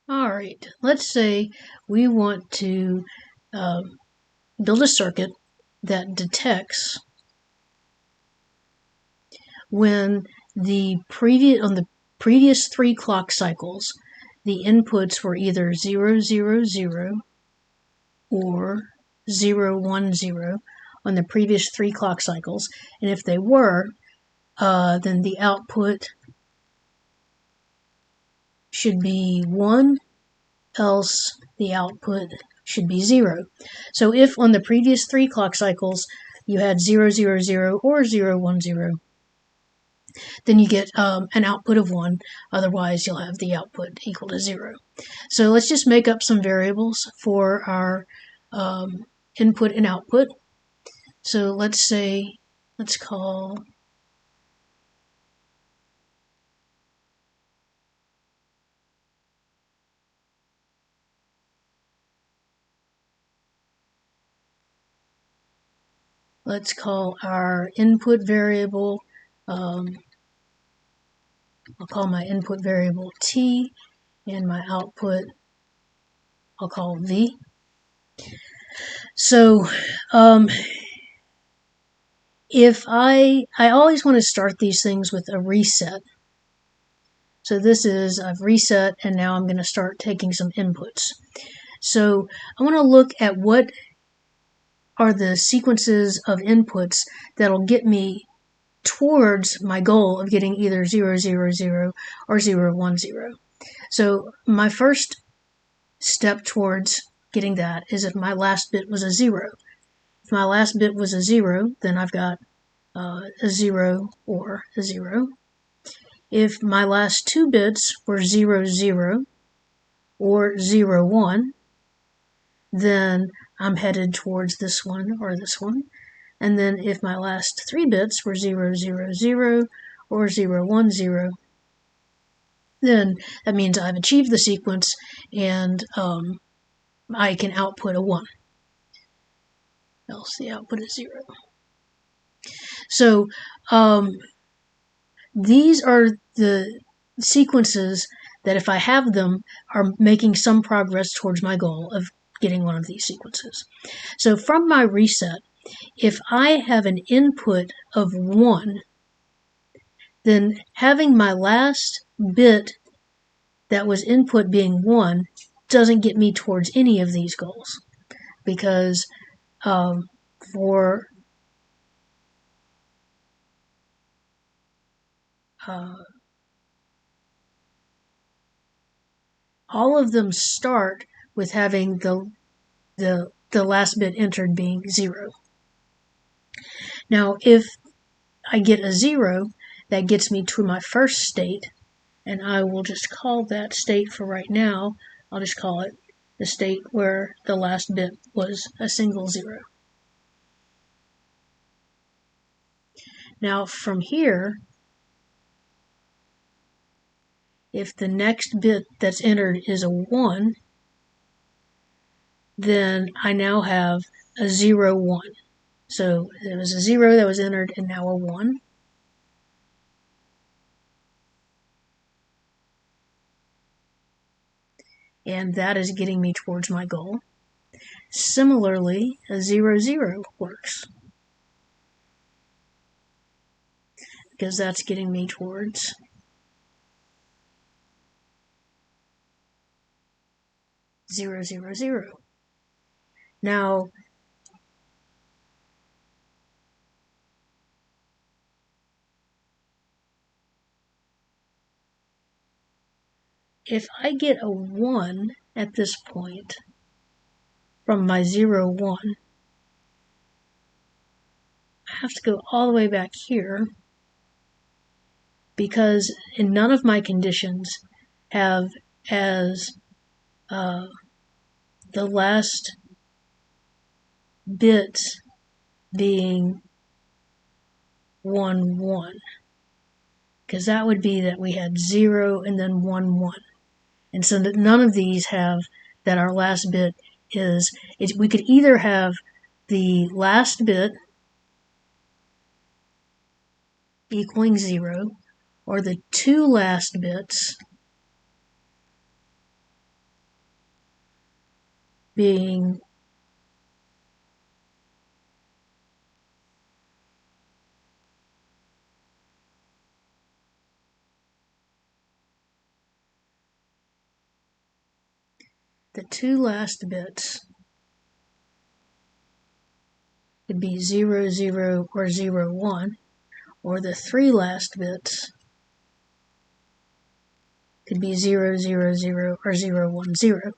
All right, let's say we want to build a circuit that detects when on the previous 3 clock cycles, the inputs were either 0, 0, 0 or 0, 1, 0 on the previous 3 clock cycles. And if they were, then the output should be 1, else the output should be 0. So if on the previous 3 clock cycles you had 0, 0, 0 or 0, 1, 0, then you get an output of 1. Otherwise, you'll have the output equal to 0. So let's just make up some variables for our input and output. So let's call our input variable, I'll call my input variable T, and my output I'll call V. So if I always want to start these things with a reset. So I've reset, and now I'm going to start taking some inputs. So I want to look at what are the sequences of inputs that'll get me towards my goal of getting either 0, 0, 0 or 0, 1, 0. So my first step towards getting that is if my last bit was a 0. If my last bit was a 0, then I've got a 0 or a 0. If my last 2 bits were 0, 0 or 0, 1, then I'm headed towards this one or this one. And then if my last 3 bits were 0, 0, 0 or 0, 1, 0, then that means I've achieved the sequence and I can output a 1. Else the output is 0. So these are the sequences that, if I have them, are making some progress towards my goal of getting one of these sequences. So from my reset, if I have an input of 1, then having my last bit that was input being 1 doesn't get me towards any of these goals, because for all of them start with having the last bit entered being 0. Now, if I get a 0, that gets me to my first state, and I will just call that state for right now. I'll just call it the state where the last bit was a single 0. Now, from here, if the next bit that's entered is a 1, then I now have a 0, 1. So there was a 0 that was entered and now a 1. And that is getting me towards my goal. Similarly, a 0, 0 works, because that's getting me towards 0, 0, 0. Now, if I get a 1 at this point from my 0, 1, I have to go all the way back here, because in none of my conditions have as the last bits being 1, 1. Because that would be that we had 0 and then 1, 1. And so that none of these have that our last bit is, we could either have the last bit equaling 0, or the 2 last bits being the two last bits could be 0, 0, or 0, 1, or the three last bits could be 0, 0, 0, or 0, 1, 0.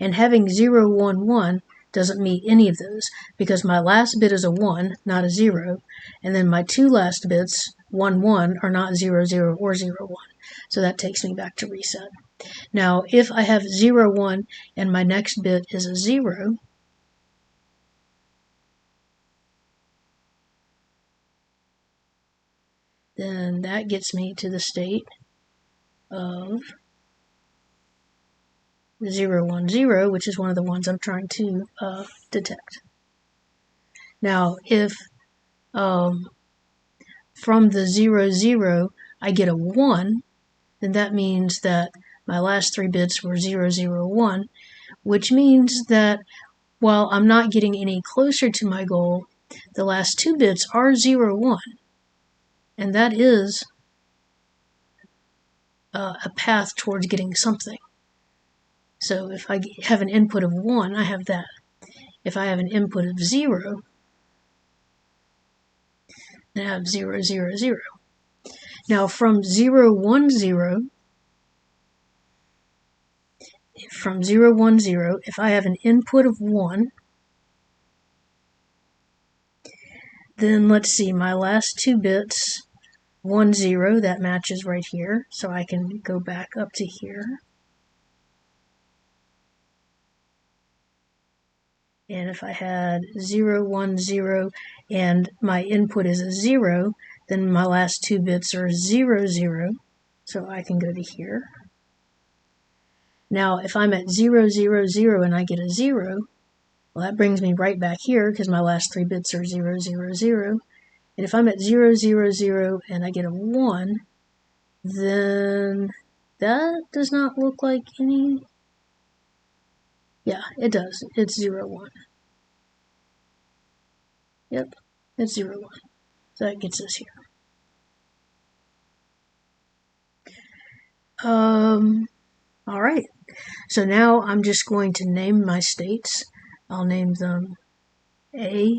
And having 0, 1, 1 doesn't meet any of those because my last bit is a 1, not a 0, and then my two last bits, 1, 1, are not 0, 0, or 0, 1. So that takes me back to reset. Now, if I have 0, 1 and my next bit is a 0, then that gets me to the state of 0, 1, 0, which is one of the ones I'm trying to detect. Now, if from the 0, 0 I get a 1, then that means that my last three bits were 0, 0, 1, which means that while I'm not getting any closer to my goal, the last two bits are 0, 1, and that is a path towards getting something. So if I have an input of 1, I have that. If I have an input of 0, then I have 0, 0, 0. Now from 0, 1, 0, if I have an input of 1, then let's see, my last two bits, 1, 0, that matches right here, so I can go back up to here. And if I had 0, 1, 0, and my input is a 0, then my last two bits are 0, 0, so I can go to here. Now, if I'm at 0, 0, 0, and I get a 0, well, that brings me right back here because my last three bits are 0, 0, 0. And if I'm at 0, 0, 0, and I get a 1, then that does not look like any... Yeah, it does. It's 0, 1. Yep, it's 0, 1. So that gets us here. All right. So now I'm just going to name my states. I'll name them A,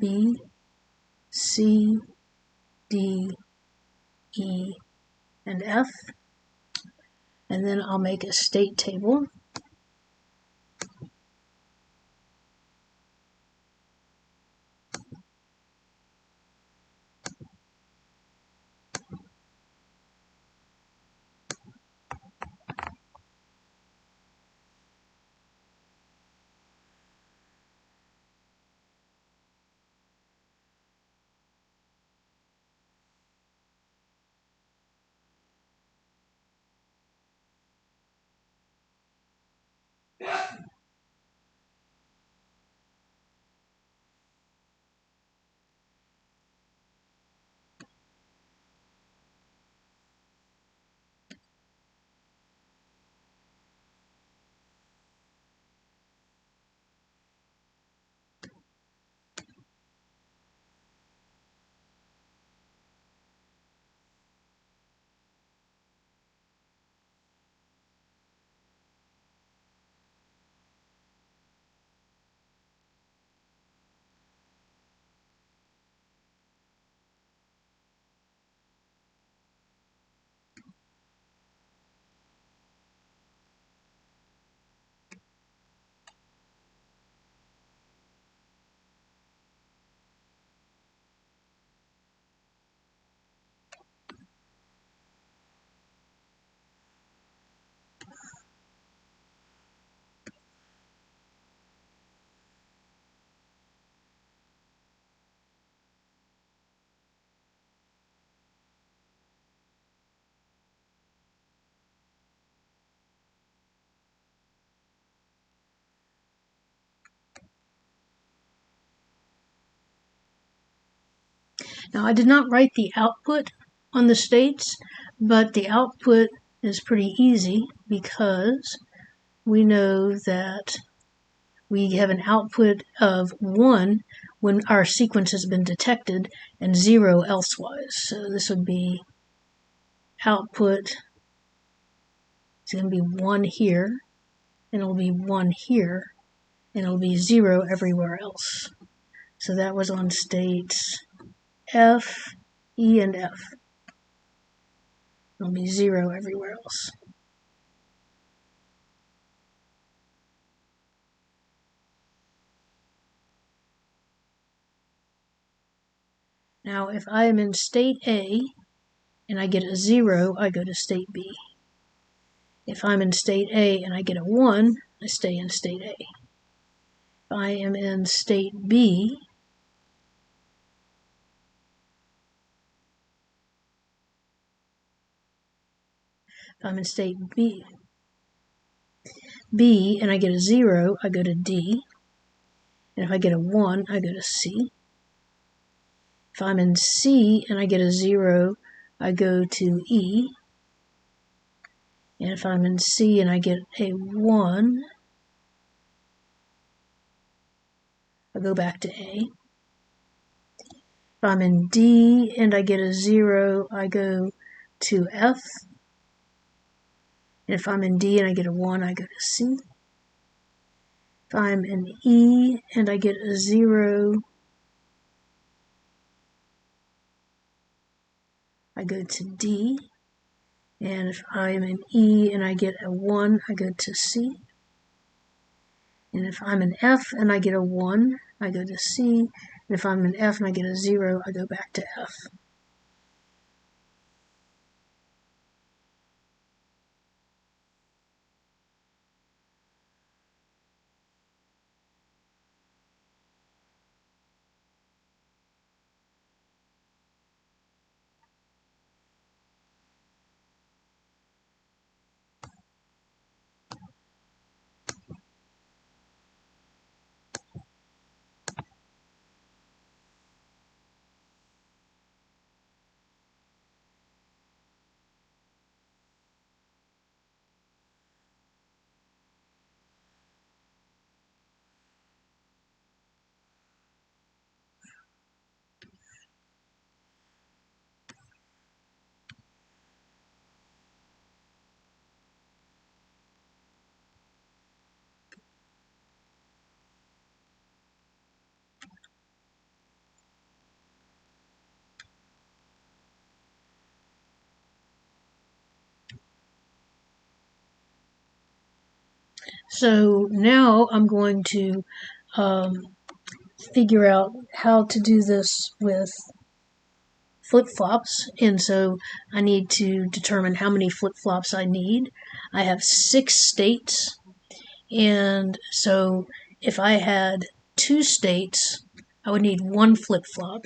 B, C, D, E, and F. And then I'll make a state table. Now I did not write the output on the states, but the output is pretty easy because we know that we have an output of 1 when our sequence has been detected and 0 elsewise. So this would be output, it's going to be 1 here, and it'll be 1 here, and it'll be 0 everywhere else. So that was on states F, E, and F. It'll be 0 everywhere else. Now, if I am in state A and I get a 0, I go to state B. If I'm in state A and I get a 1, I stay in state A. If I am in state B, if I'm in state B and I get a 0, I go to D. And if I get a 1, I go to C. If I'm in C and I get a 0, I go to E. And if I'm in C and I get a 1, I go back to A. If I'm in D and I get a 0, I go to F. And if I'm in D and I get a 1, I go to C. If I'm in E and I get a 0, I go to D. And if I'm in E and I get a 1, I go to C. And if I'm in F and I get a 1, I go to C. And if I'm in F and I get a 0, I go back to F. So now I'm going to figure out how to do this with flip-flops, and so I need to determine how many flip-flops I need. I have 6 states, and so if I had 2 states, I would need 1 flip-flop.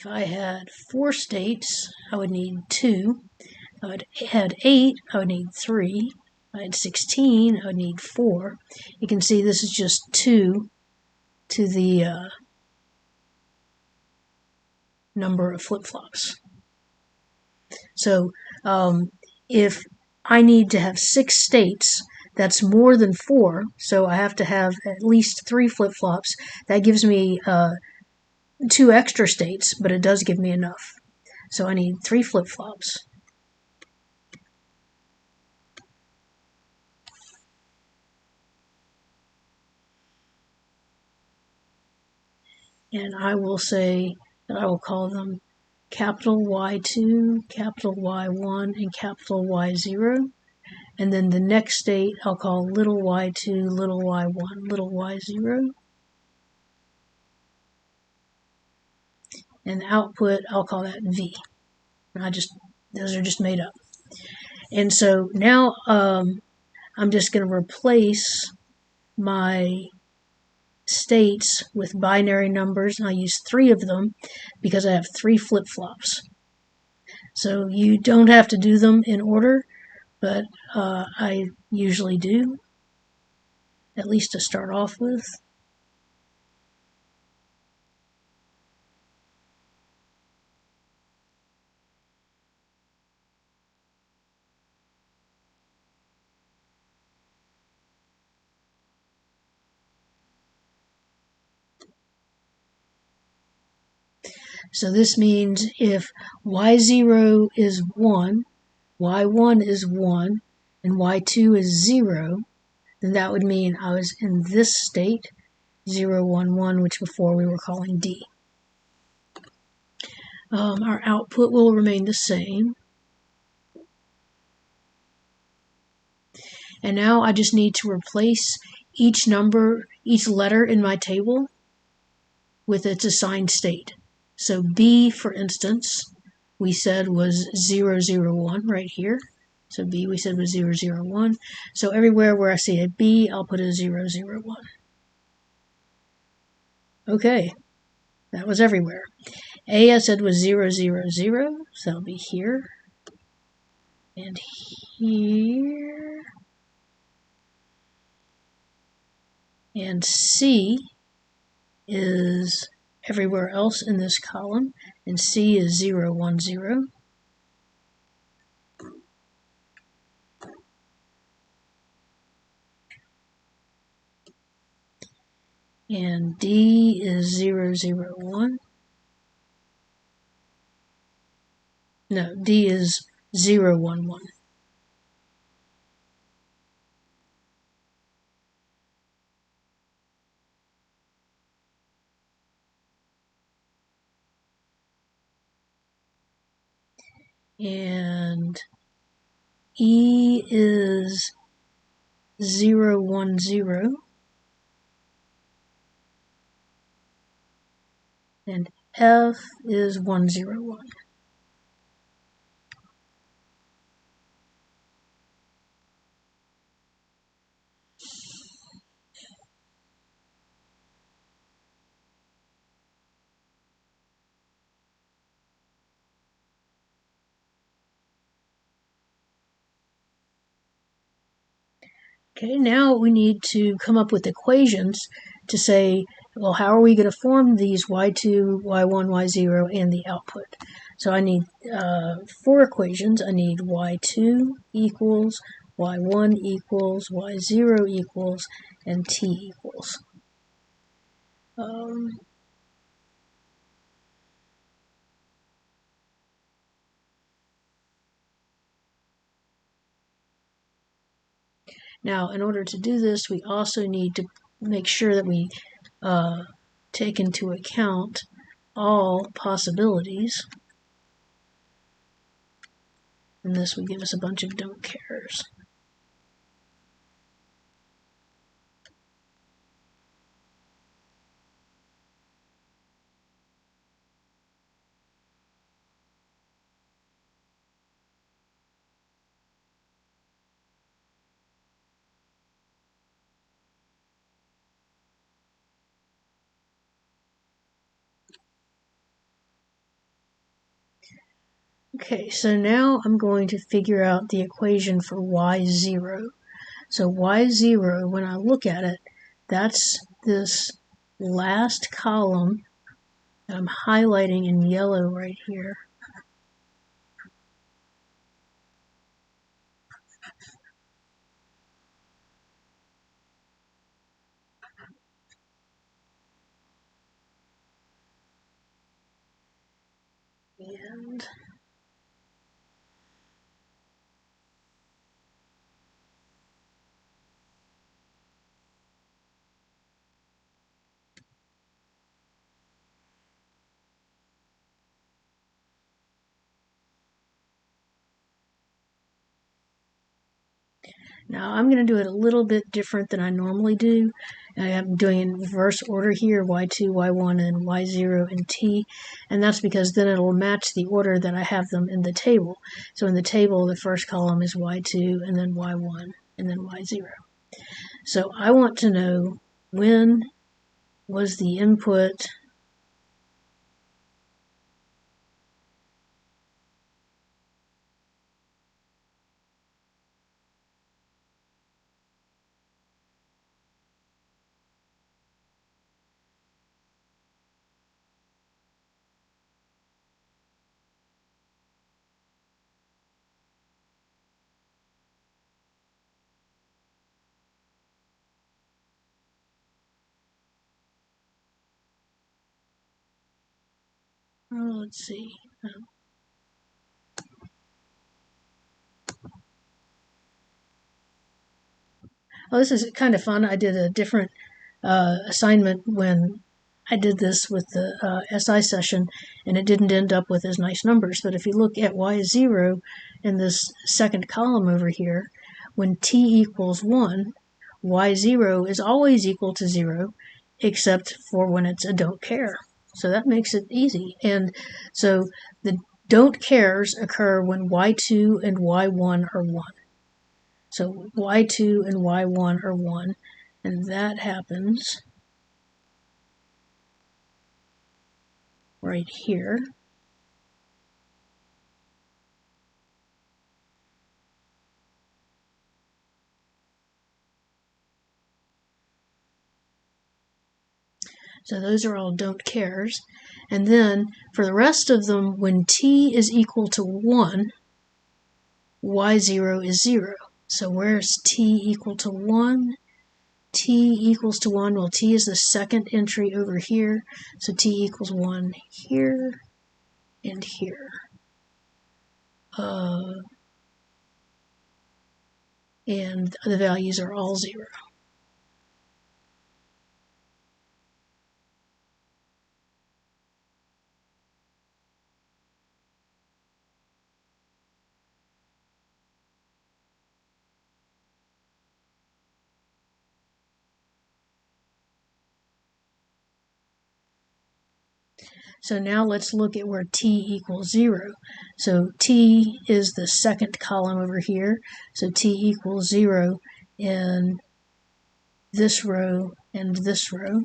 If I had 4 states, I would need 2. If I had 8, I would need 3. If I had 16, I would need 4. You can see this is just 2 to the number of flip-flops. So if I need to have 6 states, that's more than 4, so I have to have at least 3 flip-flops. That gives me 2 extra states, but it does give me enough. So I need 3 flip-flops. And I will say that I will call them capital Y2, capital Y1, and capital Y0. And then the next state I'll call little y2, little y1, little y0. And the output, I'll call that V. Those are just made up. And so now I'm just going to replace my states with binary numbers, and I use 3 of them because I have 3 flip-flops. So you don't have to do them in order, but I usually do, at least to start off with. So this means if y0 is 1, y1 is 1, and y2 is 0, then that would mean I was in this state, 0, 1, 1, which before we were calling D. Our output will remain the same. And now I just need to replace each letter in my table with its assigned state. So B, for instance, we said was 0, 0, 1 right here. So B we said was 0, 0, 1. So everywhere where I see a B, I'll put a 0, 0, 1. Okay, that was everywhere. A I said was 0, 0, 0, so that'll be here and here. And C is everywhere else in this column, and C is 0, 1, 0. And D is 0, 0, 1. No, D is 0, 1, 1. And E is 0, 1, 0. And F is 1, 0, 1. Okay, now we need to come up with equations to say, well, how are we going to form these y2, y1, y0, and the output? So I need 4 equations. I need y2 equals, y1 equals, y0 equals, and t equals. Now, in order to do this, we also need to make sure that we take into account all possibilities. And this would give us a bunch of don't cares. Okay, so now I'm going to figure out the equation for y0. So y0, when I look at it, that's this last column that I'm highlighting in yellow right here. And now I'm going to do it a little bit different than I normally do. I'm doing in reverse order here, y2, y1, and y0 and t, and that's because then it'll match the order that I have them in the table. So in the table, the first column is y2, and then y1, and then y0. So I want to know when was the input let's see. Oh, this is kind of fun. I did a different assignment when I did this with the SI session, and it didn't end up with as nice numbers. But if you look at y is 0 in this second column over here, when t equals 1, y0 is always equal to 0, except for when it's a don't care. So that makes it easy. And so the don't cares occur when y2 and y1 are 1. So y2 and y1 are 1, and that happens right here. So those are all don't cares. And then for the rest of them, when t is equal to 1, y0 is 0. So where's t equal to 1? T equals to 1. Well, t is the second entry over here. So t equals 1 here and here. And the values are all 0. So now let's look at where t equals 0. So t is the second column over here. So t equals 0 in this row and this row.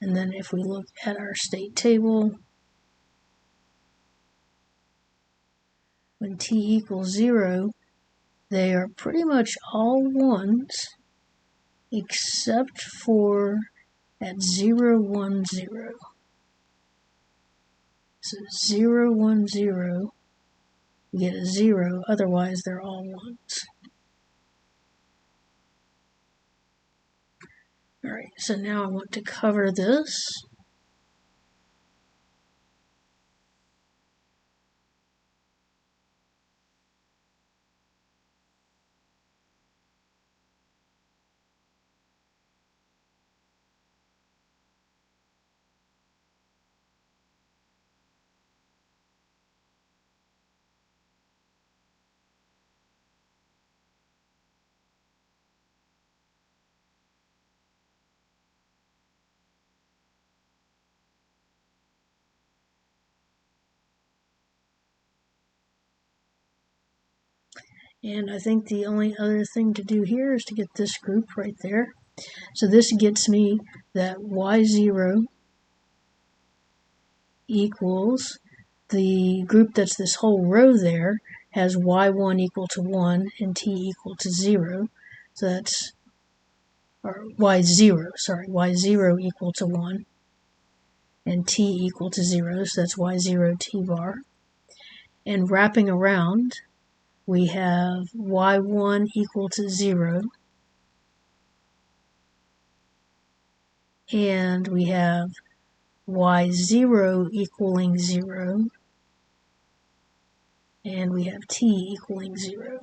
And then if we look at our state table, when t equals 0, they are pretty much all 1s except for at 0, 1, 0. So 0, 1, 0, we get a 0, otherwise they're all 1s. All right, so now I want to cover this. And I think the only other thing to do here is to get this group right there. So this gets me that y0 equals the group that's this whole row there has y1 equal to 1 and t equal to 0. So that's, or y0, sorry, y0 equal to 1 and t equal to 0. So that's y0 t bar. And wrapping around, we have y1 equal to 0, and we have y0 equaling 0, and we have t equaling 0.